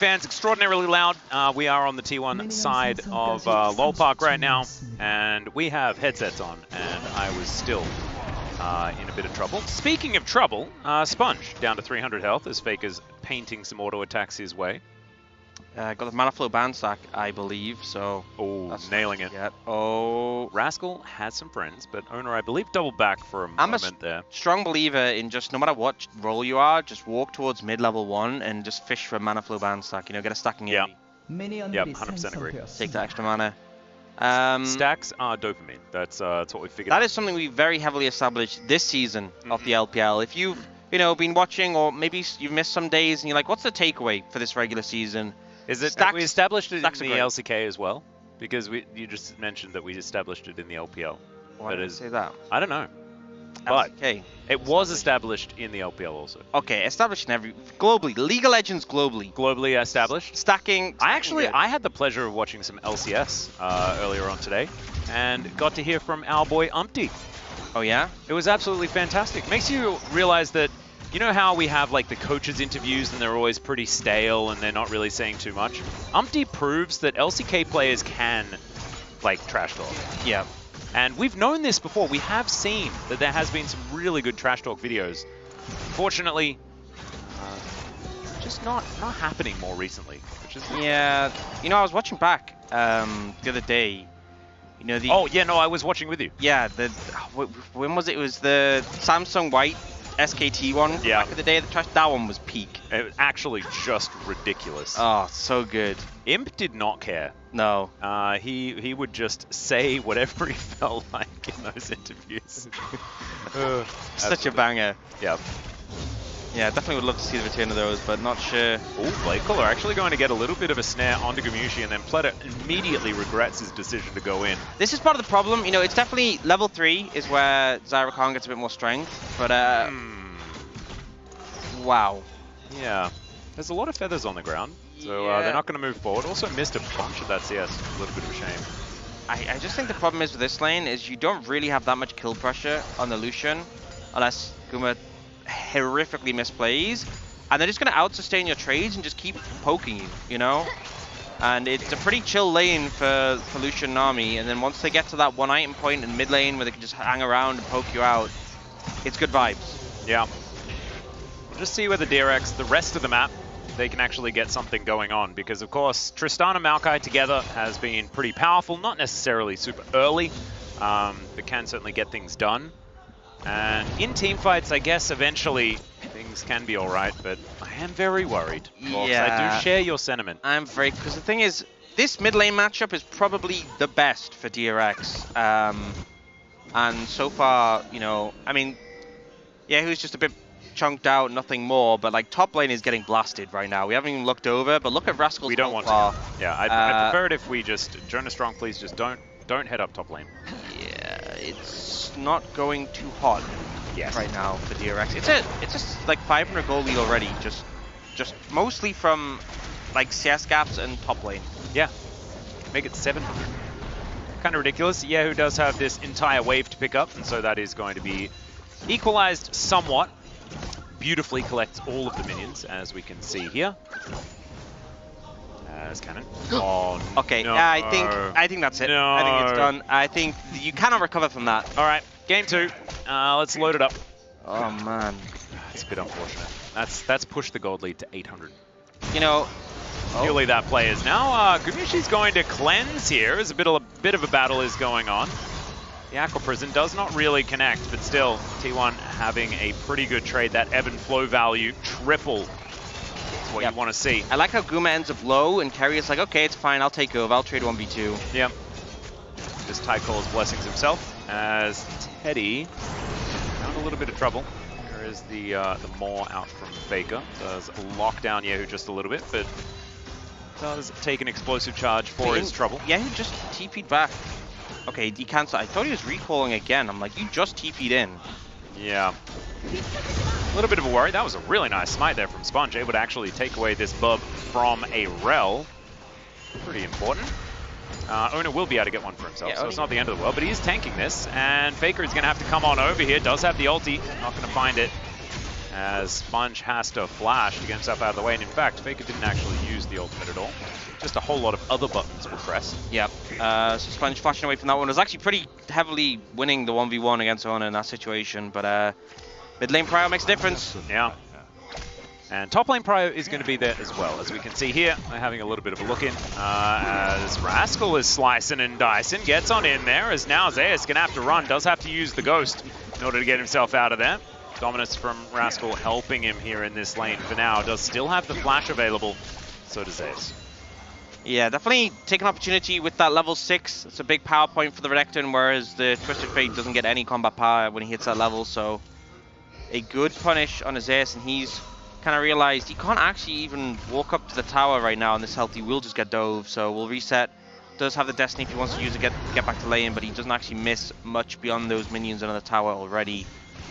Fans extraordinarily loud. We are on the T1 side of LOL Park right now, and we have headsets on, and I was still in a bit of trouble. Speaking of trouble, Sponge down to 300 health as Faker's painting some auto attacks his way. Got the mana flow ban stack, I believe, so... Oh, nailing it. Yeah. Oh... Rascal has some friends, but Owner, I believe, doubled back for a moment there. Strong believer in just, no matter what role you are, just walk towards mid-level 1 and just fish for a mana flow ban stack, you know, get a stacking yeah. early. Yep, 100% agree. Take that extra mana. Stacks are dopamine. That's what we figured. That is something we very heavily established this season of the LPL. If you've, been watching, or maybe you've missed some days and you're like, what's the takeaway for this regular season? Is it, have we established it in the LCK as well? Because you just mentioned that we established it in the LPL. Why did I say that? I don't know. But LCK. It was established in the LPL also. Okay, established in globally. League of Legends globally. Globally established. Stacking. I had the pleasure of watching some LCS earlier on today, and got to hear from our boy Umpty. Oh yeah? It was absolutely fantastic. Makes you realize that, you know how we have like the coaches interviews and they're always pretty stale and they're not really saying too much? Umpty proves that LCK players can like trash talk. Yeah. And we've known this before. We have seen that there has been some really good trash talk videos. Fortunately, just not happening more recently. Which is yeah. I was watching back the other day. Oh yeah, no, I was watching with you. Yeah. When was it? It was the Samsung White SKT one. Yeah. Back in the day, that one was peak. It was actually just ridiculous. Oh, so good. Imp did not care. No. He would just say whatever he felt like in those interviews. Such a banger. Yep. Yeah, definitely would love to see the return of those, but not sure. Oh, Blade Caller actually going to get a little bit of a snare onto Gamushi, and then Pleta immediately regrets his decision to go in. This is part of the problem. It's definitely level 3 is where Zyra Khan gets a bit more strength, but wow. Yeah. There's a lot of feathers on the ground, so they're not going to move forward. Also missed a bunch of that CS. A little bit of a shame. I just think the problem is with this lane is you don't really have that much kill pressure on the Lucian unless Guma horrifically misplays, and they're just going to out-sustain your trades and just keep poking you, And it's a pretty chill lane for Lucian and Nami, and then once they get to that one item point in mid lane where they can just hang around and poke you out, it's good vibes. Yeah. We'll just see whether DRX, the rest of the map, they can actually get something going on, because of course Tristan and Maokai together has been pretty powerful, not necessarily super early, but can certainly get things done. And in team fights, I guess eventually things can be alright, but I am very worried. Yeah. I do share your sentiment. I'm very, because the thing is, this mid lane matchup is probably the best for DRX. And so far, I mean, yeah, who's just a bit chunked out, nothing more, but like top lane is getting blasted right now. We haven't even looked over, but look at Rascal's We don't want far. to. Yeah, I'd prefer it if we just, Jonas Strong, please just don't head up top lane. Yeah, it's not going too hot right now for DRX. It's just like 500 goal lead already, just mostly from like CS gaps and top lane. Yeah, make it 700. Kind of ridiculous. Yahoo does have this entire wave to pick up, and so that is going to be equalized somewhat. Beautifully collects all of the minions, as we can see here. As cannon. Oh, okay, no. I think that's it. No. I think it's done. I think you cannot recover from that. All right, game 2. Let's load it up. Oh man, it's a bit unfortunate. That's pushed the gold lead to 800. Purely that play is now. Gamushi's going to cleanse here as a bit of a battle is going on. The Aqua Prison does not really connect, but still, T1 having a pretty good trade. That ebb and flow value triple. That's what you want to see. I like how Guma ends up low and Kerry is like, okay, it's fine, I'll take over, I'll trade 1v2. Yep. Just Ty calls blessings himself as Teddy found a little bit of trouble. There is the maw out from Faker. Does lock down Yahoo just a little bit, but does take an explosive charge for his trouble. Yahoo just TP'd back. Okay, he cancelled. I thought he was recalling again. I'm like, you just TP'd in. Yeah. A little bit of a worry. That was a really nice smite there from Sponge, able to actually take away this bub from a Rel. Pretty important. Owner will be able to get one for himself, so it's not the end of the world, but he is tanking this, and Faker is going to have to come on over here. Does have the ulti, not going to find it, as Sponge has to flash to get himself out of the way, and in fact, Faker didn't actually use use the ultimate at all. Just a whole lot of other buttons were pressed. Yep. So Sponge flashing away from that one. Was actually pretty heavily winning the 1v1 against Ona in that situation, but mid lane Prio makes a difference. Yeah. And top lane Prio is going to be there as well. As we can see here, they're having a little bit of a look in. As Rascal is slicing and dicing, gets on in there, as now Zeus going to have to run, does have to use the Ghost in order to get himself out of there. Dominus from Rascal helping him here in this lane for now. Does still have the flash available, so does Zeus. Yeah, definitely take an opportunity with that level 6. It's a big power point for the Renekton, whereas the Twisted Fate doesn't get any combat power when he hits that level, so a good punish on Zeus, and he's kind of realized he can't actually even walk up to the tower right now in this health. He will just get dove, so we'll reset. Does have the Destiny if he wants to use it, get back to lane, but he doesn't actually miss much beyond those minions under the tower already.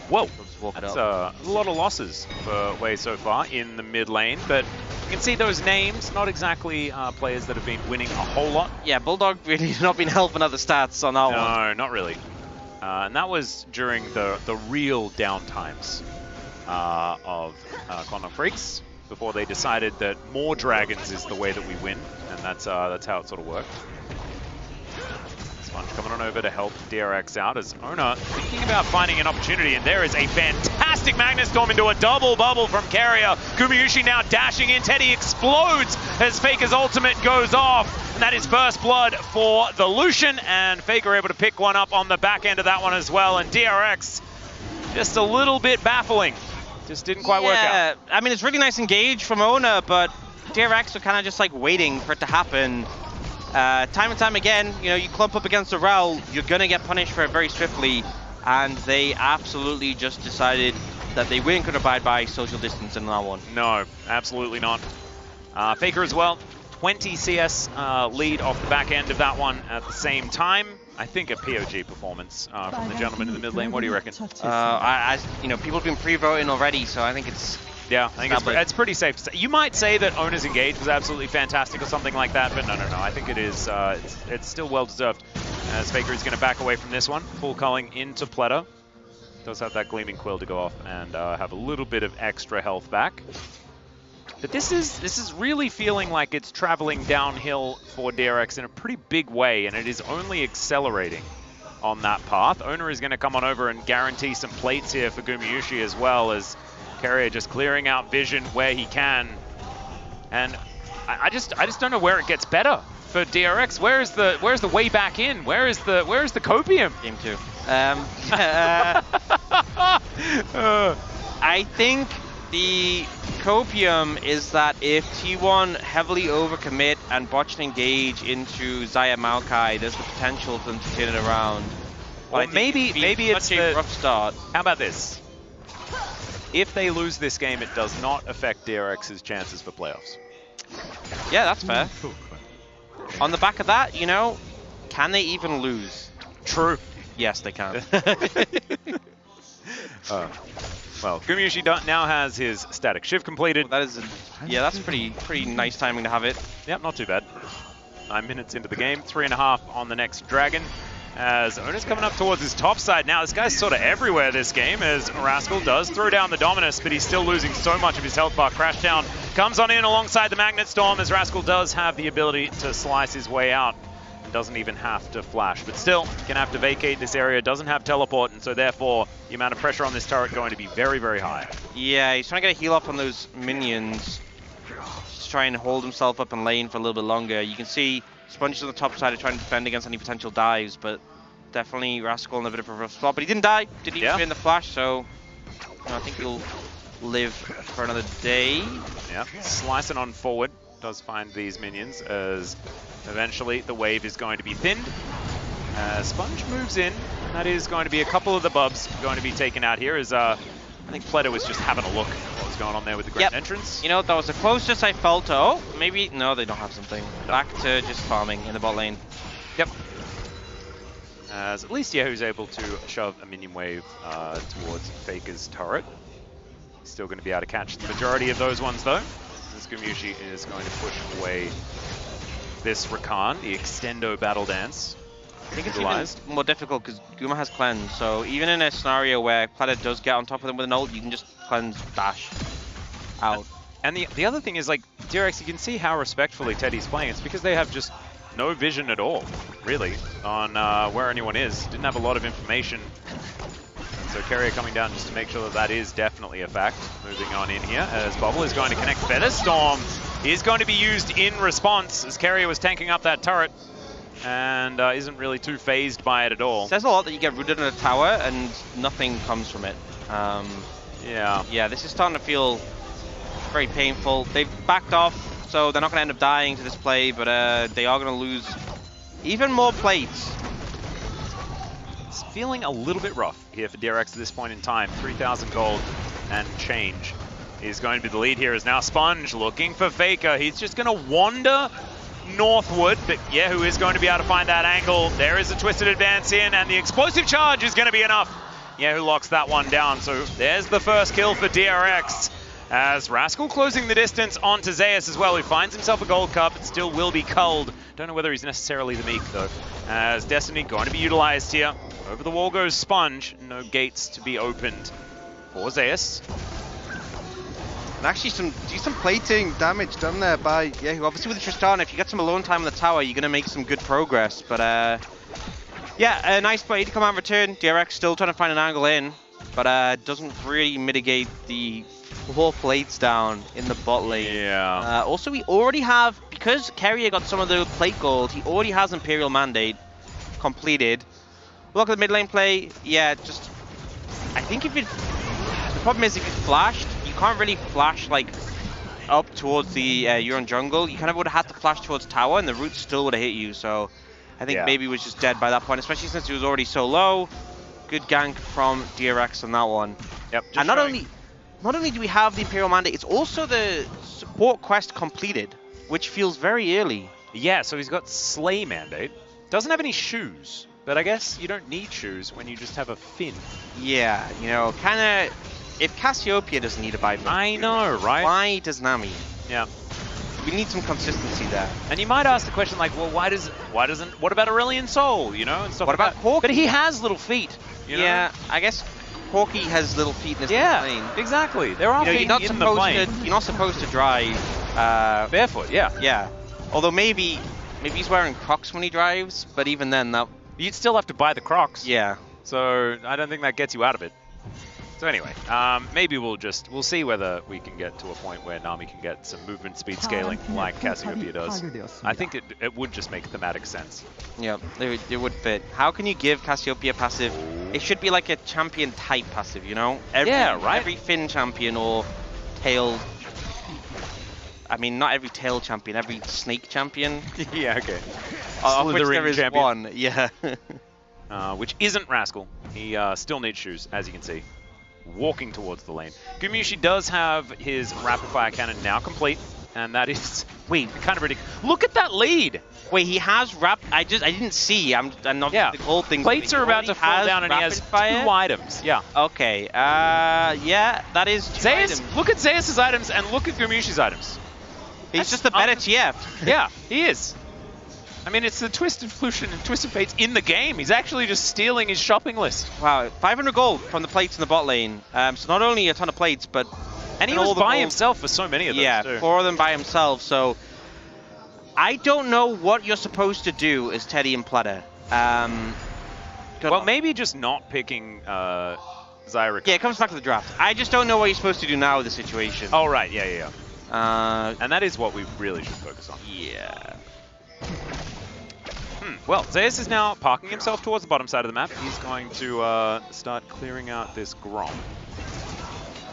Whoa, that's a lot of losses for Wei so far in the mid lane, but you can see those names, not exactly players that have been winning a whole lot. Yeah, Bulldog really not been helping out the stats on that one. No, not really. And that was during the real downtimes of Quantum Freaks, before they decided that more dragons is the way that we win, and that's how it sort of worked. Sponge coming on over to help DRX out as Ona thinking about finding an opportunity, and there is a fantastic Magnet Storm into a double bubble from Carrier. Gumayusi now dashing in, Teddy explodes as Faker's ultimate goes off, and that is first blood for the Lucian, and Faker able to pick one up on the back end of that one as well, and DRX just a little bit baffling. Just didn't quite work out. I mean, it's really nice engage from Ona, but DRX are kind of just like waiting for it to happen. Time and time again, you know, you clump up against a Rel, you're going to get punished for it very swiftly, and they absolutely just decided that they weren't going to abide by social distance in that one. No, absolutely not. Faker as well, 20 CS lead off the back end of that one at the same time. I think a POG performance from the gentleman in the mid lane. What do you reckon? You know, people have been pre-voting already, so I think it's... Yeah, I think it's pretty safe to say. You might say that Ona's engage was absolutely fantastic or something like that, but no. I think it is. It's still well deserved. As Faker is going to back away from this one, full culling into Pleta. Does have that Gleaming Quill to go off and have a little bit of extra health back. But this is really feeling like it's traveling downhill for DRX in a pretty big way, and it is only accelerating on that path. Ona is going to come on over and guarantee some plates here for Gumayusi as well, as Carrier just clearing out vision where he can. And I just don't know where it gets better for DRX. Where's the way back in? Where's the copium? Game 2. I think the copium is that if T1 heavily overcommit and botch and engage into Xayah Maokai, there's the potential for them to turn it around. Well, maybe it's a rough start. How about this? If they lose this game, it does not affect DRX's chances for playoffs. Yeah, that's fair. On the back of that, you know, can they even lose? True. Yes, they can. Well, Gumayusi now has his static shiv completed. Well, that's pretty nice timing to have it. Yep, not too bad. 9 minutes into the game, 3.5 on the next dragon. As Ona's coming up towards his top side now. This guy's sort of everywhere this game, as Rascal does throw down the Dominus, but he's still losing so much of his health bar. Crashdown comes on in alongside the Magnet Storm, as Rascal does have the ability to slice his way out and doesn't even have to flash. But still, gonna have to vacate this area, doesn't have teleport, and so therefore the amount of pressure on this turret going to be very, very high. Yeah, he's trying to get a heal up on those minions. Just trying to hold himself up in lane for a little bit longer. You can see Sponge on the top side of trying to defend against any potential dives, but definitely Rascal in a bit of a rough spot. But he didn't die, did he? In the flash, so you know, I think he'll live for another day. Yeah, slicing on forward does find these minions, as eventually the wave is going to be thinned. Sponge moves in, and that is going to be a couple of the bubs going to be taken out here, as I think Pleta was just having a look at what was going on there with the Great Entrance. You know, that was the closest I felt to, oh, maybe, no, they don't have something. Back to just farming in the bot lane. Yep. As at least Yehu's able to shove a minion wave towards Faker's turret. He's still going to be able to catch the majority of those ones, though. As Gumayusi is going to push away this Rakan, the Extendo Battle Dance. I think it's even more difficult because Guma has cleanse, so even in a scenario where Pleta does get on top of them with an ult, you can just cleanse dash out. And the other thing is, like, DRX, you can see how respectfully Teddy's playing. It's because they have just no vision at all, really, on where anyone is. Didn't have a lot of information. And so Carrier coming down just to make sure that that is definitely a fact. Moving on in here, as Bubble is going to connect. Featherstorm is going to be used in response, as Carrier was tanking up that turret. And isn't really too phased by it at all. Says a lot that you get rooted in a tower and nothing comes from it. Yeah, this is starting to feel very painful. They've backed off, so they're not going to end up dying to this play, but they are going to lose even more plates. It's feeling a little bit rough here for DRX at this point in time. 3,000 gold and change is going to be the lead here. Is now Sponge looking for Faker. He's just going to wander northward, but yeah, who is going to be able to find that angle? There is a twisted advance in, and the explosive charge is going to be enough. Yeah, who locks that one down? So there's the first kill for DRX, as Rascal closing the distance onto Zeus as well, who finds himself a gold cup, but still will be culled. Don't know whether he's necessarily the Meek, though, as Destiny going to be utilized here. Over the wall goes Sponge. No gates to be opened for Zeus. And actually some decent plating damage done there by Yehu. Obviously with Tristana, if you get some alone time on the tower, you're going to make some good progress. But yeah, a nice play to come out in return. DRX still trying to find an angle in, but doesn't really mitigate the 4 plates down in the bot lane. Yeah. Also, we already have, because Carrier got some of the plate gold, he already has Imperial Mandate completed. Look at the mid lane play. Yeah, just, I think if it, the problem is if you flashed, you can't really flash like up towards the Euron jungle. You kind of would have had to flash towards tower, and the root still would have hit you. So I think maybe he was just dead by that point, especially since he was already so low. Good gank from DRX on that one. Yep. And not only do we have the Imperial Mandate, it's also the support quest completed, which feels very early. Yeah, so he's got Slay Mandate. Doesn't have any shoes, but I guess you don't need shoes when you just have a Finn. Yeah, you know, kind of. If Cassiopeia doesn't need a buy, I know, right? Why does Nami? Yeah. We need some consistency there. And you might ask the question like, well, why doesn't, what about Aurelion Sol, you know, and stuff what like about that. Corki? But he has little feet, you know? Yeah, I guess Corki has little feet in his plane. Exactly. There are feet in the plane. You're not supposed to drive barefoot, yeah. Yeah. Although maybe he's wearing Crocs when he drives, but even then, that... You'd still have to buy the Crocs. Yeah. So I don't think that gets you out of it. So anyway, maybe we'll see whether we can get to a point where Nami can get some movement speed scaling like Cassiopeia does. I think it would just make thematic sense. Yeah, it would fit. How can you give Cassiopeia passive? It should be like a champion type passive, you know? Every Finn champion or tail... I mean, not every tail champion, every snake champion. Yeah, okay. Of which there is champion. One, yeah. Which isn't Rascal. He still needs shoes, as you can see. Walking towards the lane. Gumayusi does have his rapid fire cannon now complete, and that is kind of ridiculous. Look at that lead. Wait, he has I didn't see. I'm not the whole thing. Plates are about to fall down, and he has 2 items. Yeah. Okay. Yeah, that is 2 items. Look at Zeus's items and look at Gumayusi's items. He's just a better TF. Yeah, he is. I mean, it's the Twisted Pollution and Twisted Fates in the game. He's actually just stealing his shopping list. Wow, 500 gold from the plates in the bot lane. So not only a ton of plates, but... And he was by himself for so many of them, too. 4 of them by himself, so... I don't know what you're supposed to do as Teddy and Plata. Well, maybe just not picking Zyra. Yeah, it comes back to the draft. I just don't know what you're supposed to do now with the situation. Oh, right, yeah. And that is what we really should focus on. Yeah. Well, Zeus is now parking himself towards the bottom side of the map. He's going to start clearing out this Grom.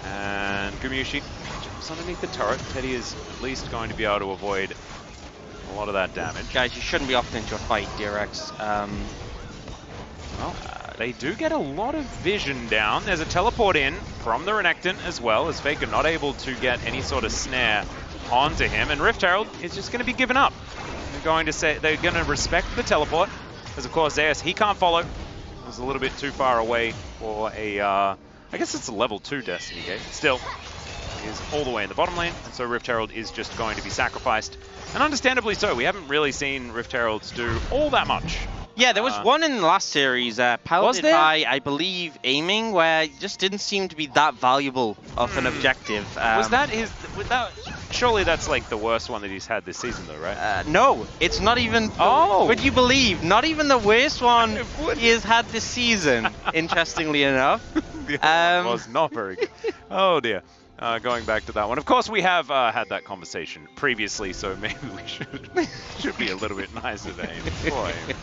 And Gumayusi jumps underneath the turret. Teddy is at least going to be able to avoid a lot of that damage. Guys, you shouldn't be opting into a fight, DRX. They do get a lot of vision down. There's a teleport in from the Renekton as well, as Faker not able to get any sort of snare onto him. And Rift Herald is just going to be given up. They're going to respect the teleport, as of course Zeus, he can't follow. It was a little bit too far away for a, I guess it's a level 2 Destiny gate. Still, he is all the way in the bottom lane, and so Rift Herald is just going to be sacrificed. And understandably so, we haven't really seen Rift Heralds do all that much Yeah, there was one in the last series, piloted by, I believe, aiming, where it just didn't seem to be that valuable of an objective. Was that his... Surely that's like the worst one that he's had this season, though, right? No, it's not even... Would you believe? Not even the worst one he has had this season, interestingly enough. It was not very good. Oh, dear. Going back to that one. Of course, we have had that conversation previously, so maybe we should be a little bit nicer to him. Poor him.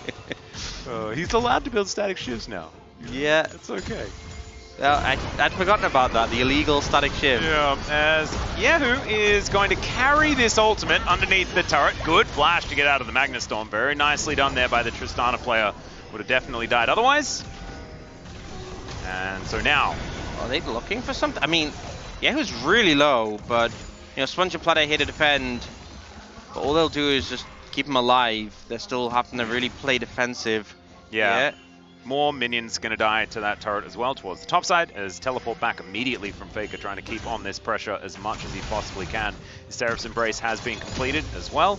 He's allowed to build static shivs now. Yeah. It's okay. Well, I'd forgotten about that, the illegal static shiv. Yeah, as Yahoo is going to carry this ultimate underneath the turret. Good flash to get out of the Magna Storm. Very nicely done there by the Tristana player. Would have definitely died otherwise. And so now... Are they looking for something? I mean... Yahoo's really low, but you know, Sponge and Platter here to defend. But all they'll do is just keep him alive. They're still having to really play defensive. Yeah. More minions going to die to that turret as well towards the top side as teleport back immediately from Faker, trying to keep on this pressure as much as he possibly can. Seraph's Embrace has been completed as well.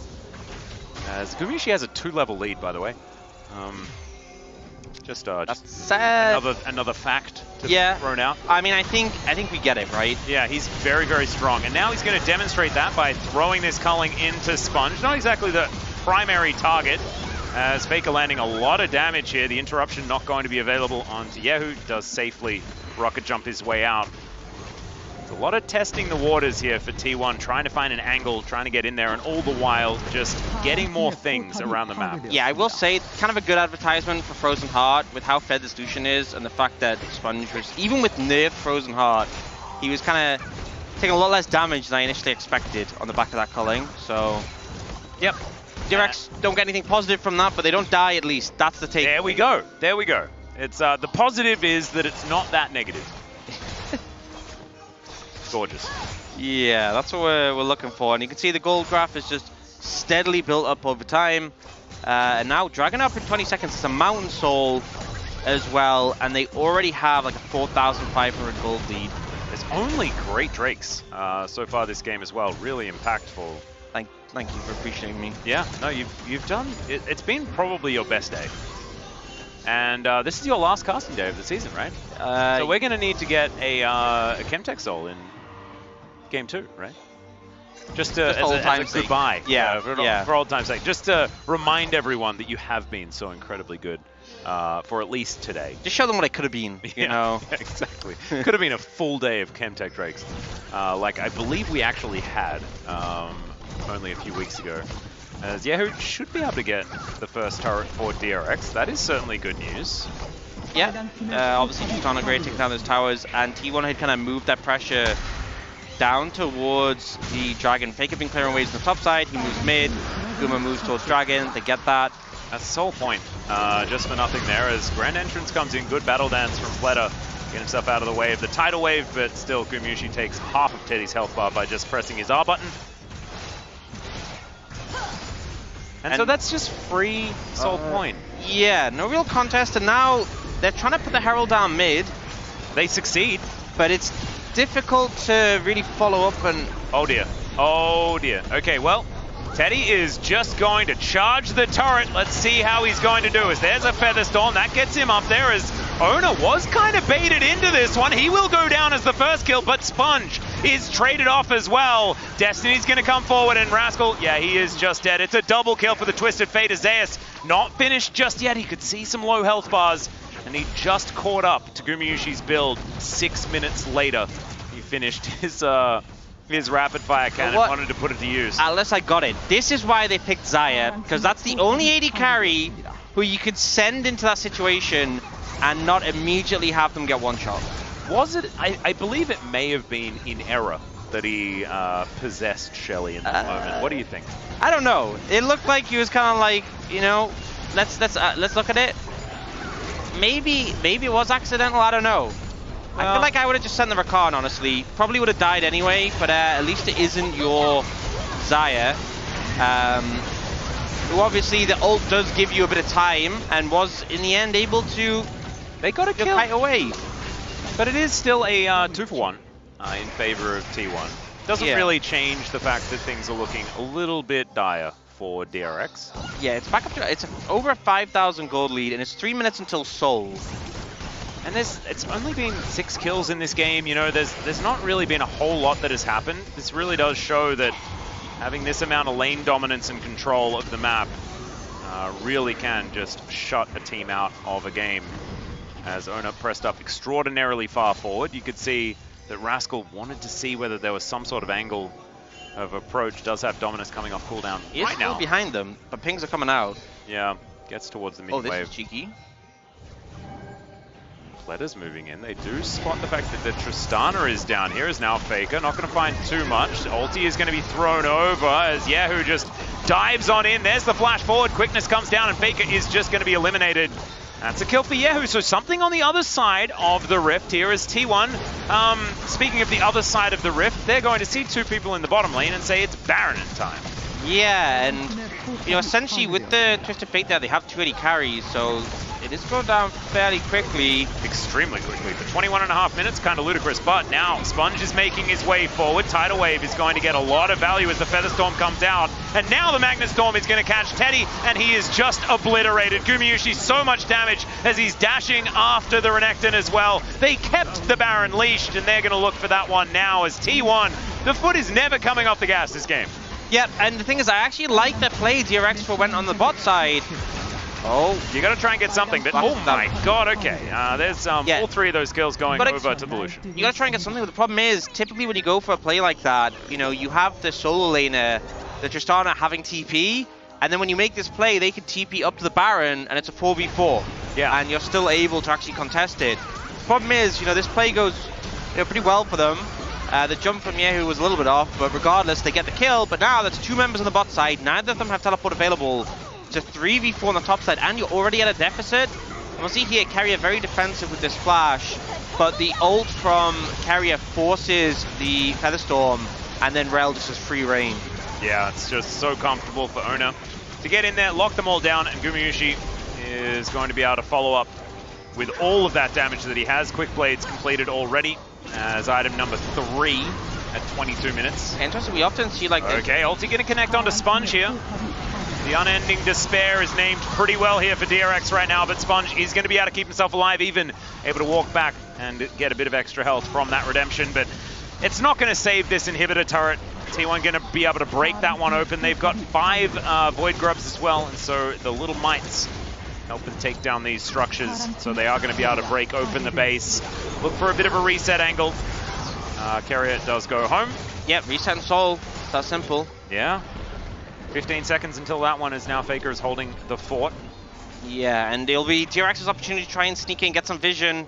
As Gumishi has a 2-level lead, by the way. Just another fact to be thrown out. I mean, I think we get it, right? Yeah, he's very, very strong. And now he's going to demonstrate that by throwing this culling into Sponge. Not exactly the primary target, as Faker landing a lot of damage here. The interruption not going to be available onto Yahoo. Does safely rocket jump his way out. It's a lot of testing the waters here for T1, trying to find an angle, trying to get in there, and all the while just getting more things around the map. Yeah, I will say, kind of a good advertisement for Frozen Heart with how fed this Lucian is, and the fact that Sponge was, even with nerfed Frozen Heart, he was kind of taking a lot less damage than I initially expected on the back of that culling. So, yep. Directs don't get anything positive from that, but they don't die at least. That's the take. There we go. There we go. It's the positive is that it's not that negative. Gorgeous. Yeah, that's what we're looking for. And you can see the gold graph is just steadily built up over time. And now Dragon up in 20 seconds. It's a Mountain Soul as well. And they already have like a 4,500 gold lead. There's only great Drakes so far this game as well. Really impactful. Thank you for appreciating me. Yeah, no, you've done... It's been probably your best day. And this is your last casting day of the season, right? So we're going to need to get a Chemtech Soul in Game 2, right? Just as a goodbye. For old time's sake. Just to remind everyone that you have been so incredibly good for at least today. Just show them what I could have been, you know? Yeah, exactly. Could have been a full day of Chemtech Drakes. Like I believe we actually had only a few weeks ago. As Yahoo should be able to get the first turret for DRX. That is certainly good news. Yeah, obviously Tristana great taking down those towers, and T1 had kind of moved that pressure down towards the Dragon. Faker been clearing waves on the top side, he moves mid, Guma moves towards Dragon, they get that. That's the sole point, just for nothing there, as Grand Entrance comes in, good battle dance from Pleta, getting himself out of the wave, the tidal wave, but still Gumushi takes half of Teddy's health bar by just pressing his R button. And so that's just free sole point. Yeah, no real contest, and now they're trying to put the Herald down mid. They succeed. But it's difficult to really follow up and... Oh dear. Oh dear. Okay, well, Teddy is just going to charge the turret. Let's see how he's going to do it. There's a Feather Storm. That gets him up there as Owner was kind of baited into this one. He will go down as the first kill, but Sponge is traded off as well. Destiny's going to come forward, and Rascal, yeah, he is just dead. It's a double kill for the Twisted Fate. Zeus not finished just yet. He could see some low health bars, and he just caught up to Gumayushi's build. 6 minutes later, he finished his rapid fire cannon, wanted to put it to use. Unless I got it. This is why they picked Xayah, because that's the only AD carry who you could send into that situation and not immediately have them get one shot. Was it? I believe it may have been in error that he possessed Shelly in that moment. What do you think? I don't know. It looked like he was kind of like, you know, let's look at it. Maybe it was accidental. I don't know. Well, I feel like I would have just sent the Rakan, honestly. Probably would have died anyway, but at least it isn't your Xayah. Who obviously the ult does give you a bit of time, and was in the end able to got a kill right away. But it is still a 2-for-1 in favor of T1. Doesn't really change the fact that things are looking a little bit dire for DRX. Yeah, it's back up to, it's over a 5,000 gold lead, and it's 3 minutes until Seoul. And it's only been 6 kills in this game. You know, there's not really been a whole lot that has happened. This really does show that having this amount of lane dominance and control of the map really can just shut a team out of a game. As Ona pressed up extraordinarily far forward, you could see that Rascal wanted to see whether there was some sort of angle of approach. Does have Dominus coming off cooldown right now. Behind them, but pings are coming out. Yeah, gets towards the mid wave. Oh, this is cheeky. Pleda's moving in. They do spot the fact that the Tristana is down here, is now Faker. Not going to find too much. Ulti is going to be thrown over as Yahoo just dives on in. There's the flash forward. Quickness comes down and Faker is just going to be eliminated. That's a kill for Yahoo. So something on the other side of the rift here is T1. Speaking of the other side of the rift, they're going to see 2 people in the bottom lane and say it's Baron in time. Yeah, and you know, essentially with the Twisted Fate there, they have 280 carries, so it is going down fairly quickly. Extremely quickly. For 21.5 minutes, kind of ludicrous, but now Sponge is making his way forward. Tidal Wave is going to get a lot of value as the Featherstorm comes out, and now the Magnet Storm is going to catch Teddy, and he is just obliterated. Gumayushi so much damage as he's dashing after the Renekton as well. They kept the Baron leashed, and they're going to look for that one now as T1. The foot is never coming off the gas this game. Yep, and the thing is, I actually like the play DRX went on the bot side. Oh, you got to try and get something, but oh my god, okay. There's all 3 of those kills going over to the Lucian. You got to try and get something, but the problem is, typically when you go for a play like that, you know, you have the solo laner, the Tristana having TP, and then when you make this play, they can TP up to the Baron, and it's a 4v4. Yeah. And you're still able to actually contest it. The problem is, you know, this play goes pretty well for them. The jump from Yahoo was a little bit off, but regardless, they get the kill. But now there's 2 members on the bot side. Neither of them have teleport available. It's a 3v4 on the top side, and you're already at a deficit. And we'll see here, Carrier very defensive with this flash, but the ult from Carrier forces the Featherstorm, and then Rel just has free reign. Yeah, it's just so comfortable for Ona to get in there, lock them all down, and Gumayushi is going to be able to follow up with all of that damage that he has. Quick Blades completed already as item number 3 at 22 minutes. Interesting, we often see like... Okay, ulti going to connect onto Sponge here. The Unending Despair is named pretty well here for DRX right now, but Sponge is going to be able to keep himself alive, even able to walk back and get a bit of extra health from that redemption, but it's not going to save this inhibitor turret. T1 going to be able to break that one open. They've got 5 Void Grubs as well, and so the little mites helping take down these structures, so they are going to be able to break open the base. Look for a bit of a reset angle. Carrier does go home. Yep, reset and Soul. It's that simple. Yeah. 15 seconds until that one, is now Faker is holding the fort. Yeah, and it'll be DRX's opportunity to try and sneak in, get some vision.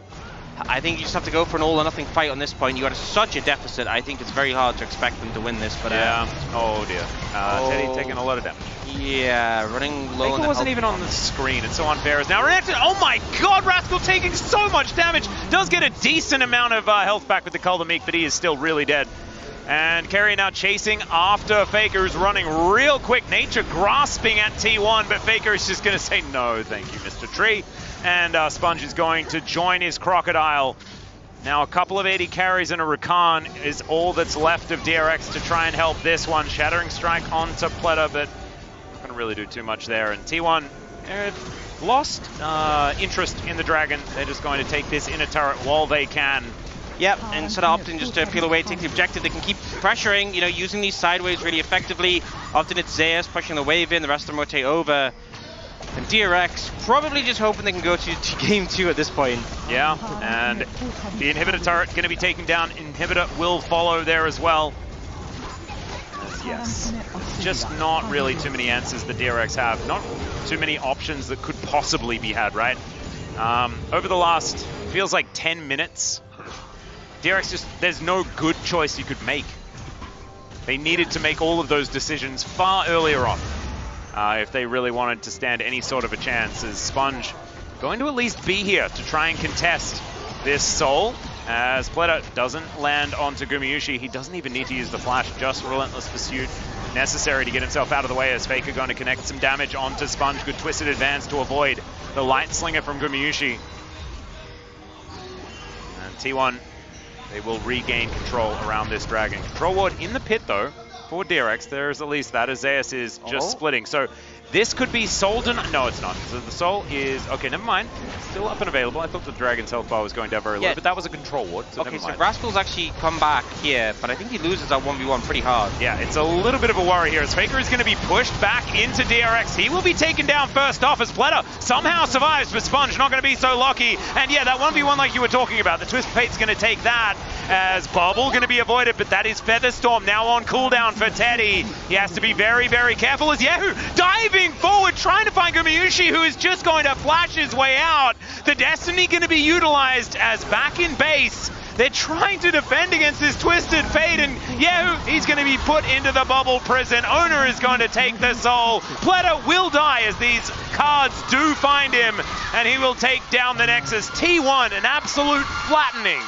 I think you just have to go for an all-or-nothing fight on this point. You are such a deficit. I think it's very hard to expect them to win this. But yeah. Oh dear. Teddy taking a lot of damage. Yeah, running low. Faker wasn't even on the screen. It's so unfair. It's now reacted. Oh my god, Rascal taking so much damage. Does get a decent amount of health back with the Call the Meek, but he is still really dead. And Carrier now chasing after Faker, who's running real quick. Nature grasping at T1, but Faker is just going to say, no, thank you, Mr. Tree. And Sponge is going to join his Crocodile. Now a couple of 80 carries and a Rakan is all that's left of DRX to try and help this one. Shattering Strike onto Pleta, but not going to really do too much there. And T1 lost interest in the Dragon. They're just going to take this inner turret while they can. Yep, instead of opting just to peel away, take the objective, they can keep pressuring, you know, using these sideways really effectively. Often it's Zeus pushing the wave in, the rest of them rotate over. And DRX probably just hoping they can go to game 2 at this point. Yeah, and the inhibitor turret going to be taken down. Inhibitor will follow there as well. Yes, just not really too many answers that DRX have. Not too many options that could possibly be had, right? Over the last, feels like 10 minutes, DRX just, there's no good choice you could make. They needed to make all of those decisions far earlier on if they really wanted to stand any sort of a chance. As Sponge going to at least be here to try and contest this Soul, as Pleta doesn't land onto Gumayushi. He doesn't even need to use the flash, just Relentless Pursuit necessary to get himself out of the way, as Faker going to connect some damage onto Sponge. Good twisted advance to avoid the Light Slinger from Gumayushi. And T1, they will regain control around this Dragon. Control Ward in the pit though. for DRX. There's at least that, as Zeus is just splitting. So this could be Solden. No, it's not. So the Soul is... Okay, never mind. Still up and available. I thought the Dragon's health bar was going down very low, but that was a control ward, so okay, so Rascal's actually come back here, but I think he loses that 1v1 pretty hard. Yeah, it's a little bit of a worry here, as Faker is going to be pushed back into DRX. He will be taken down first off, as Pleta somehow survives, but Sponge not going to be so lucky. And yeah, that 1v1 like you were talking about, the Twist Fate's going to take that, as Bubble going to be avoided, but that is Featherstorm now on cooldown for Teddy. He has to be very, very careful, as Yahoo diving forward, trying to find Gumayusi, who is just going to flash his way out. The Destiny going to be utilized as back in base. They're trying to defend against this Twisted Fate, and Yahoo, he's going to be put into the bubble prison. Owner is going to take the soul. Pleta will die as these cards do find him, and he will take down the Nexus. T1, an absolute flattening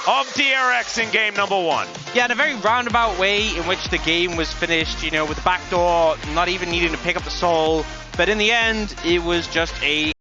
of DRX in game number 1. Yeah, in a very roundabout way in which the game was finished, you know, with the backdoor, not even needing to pick up the soul. But in the end, it was just a